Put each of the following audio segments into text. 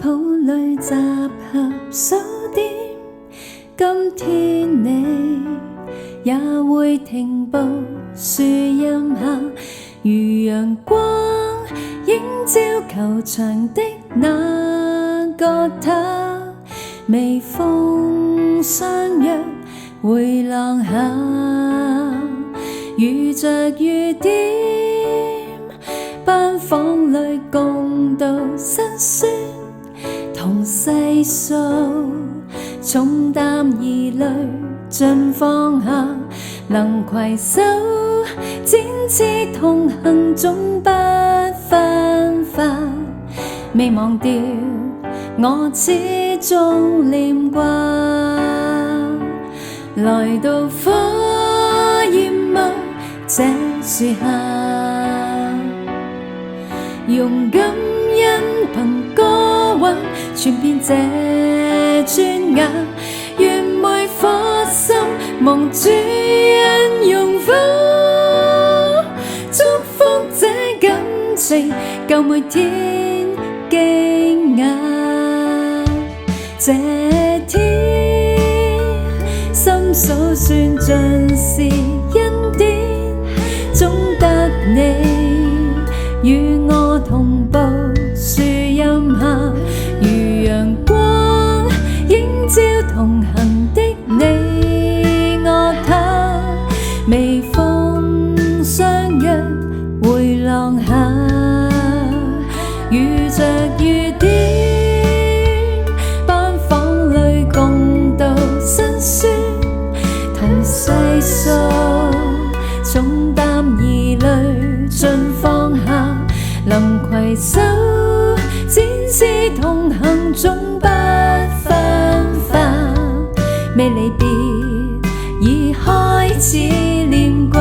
圃裏集合數點，今天你也會停步樹蔭下，如陽光映照球場的那個他，微風相約回廊下，遇着雨點，班房裏共度辛酸同細數，重擔疑慮盡放下，能攜手展翅同行總不分化，未忘掉我始終念掛，來到火焰幕這樹下，用感恩憑歌韻傳遍這磚瓦，願每顆心蒙主恩用火祝福這感情，夠每天驚訝。這天心數算盡是恩典，總得你與我同步樹蔭下，如陽光映照同行的你我他，微風相約回廊下，遇着雨點，班房裏共度辛酸同細數，重擔疑慮盡放下，能攜手展翅同行總不分化，未離別已開始念掛。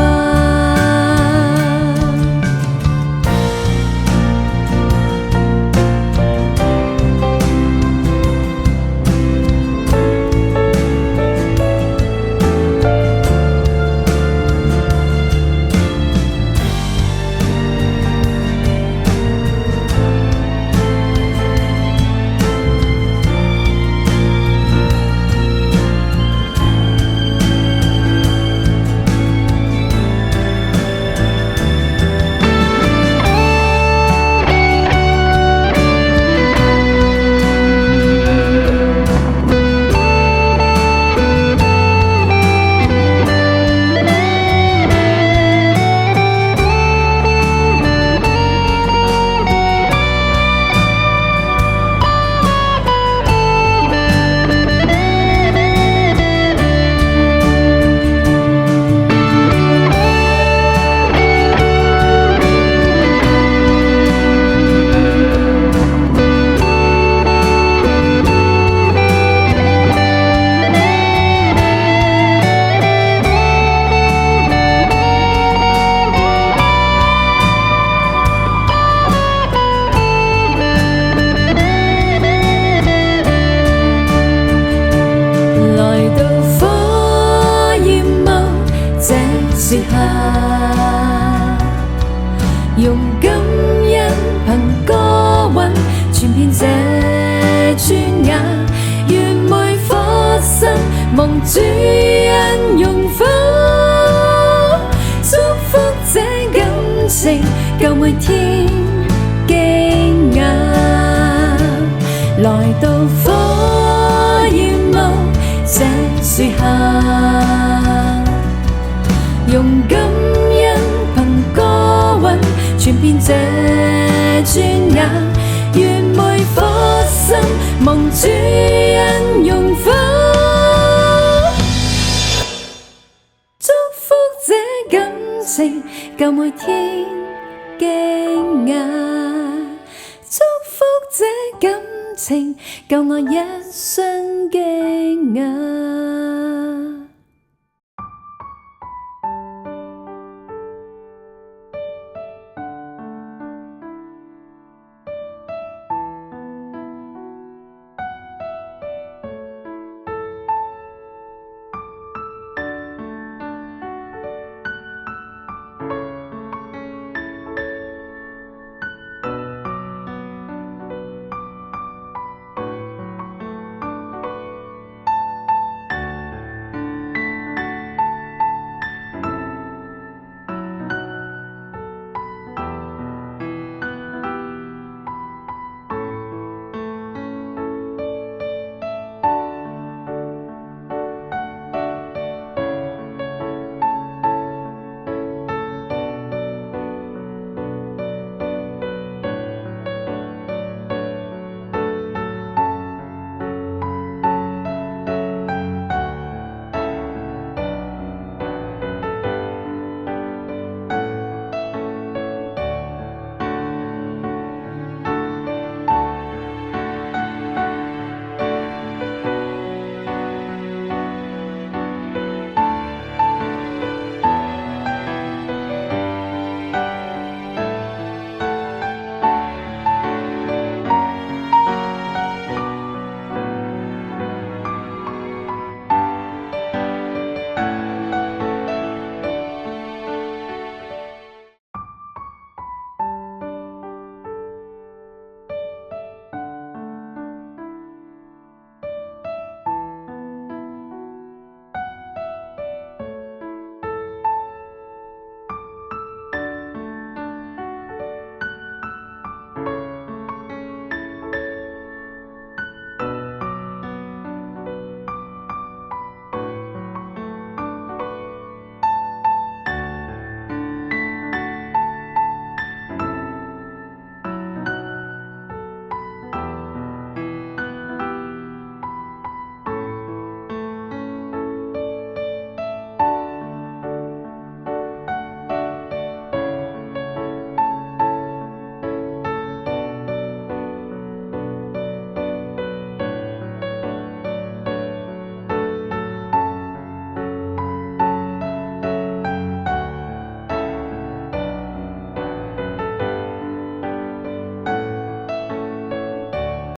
樹下，用感恩憑歌韻傳遍這磚瓦，願每顆心蒙主恩用火祝福這感情，夠每天驚訝，來到火焰幕這樹下，用感恩憑歌韻傳遍這磚瓦，願每顆心蒙主恩用火祝福這感情，夠每天驚訝，祝福這感情，夠我一生驚訝。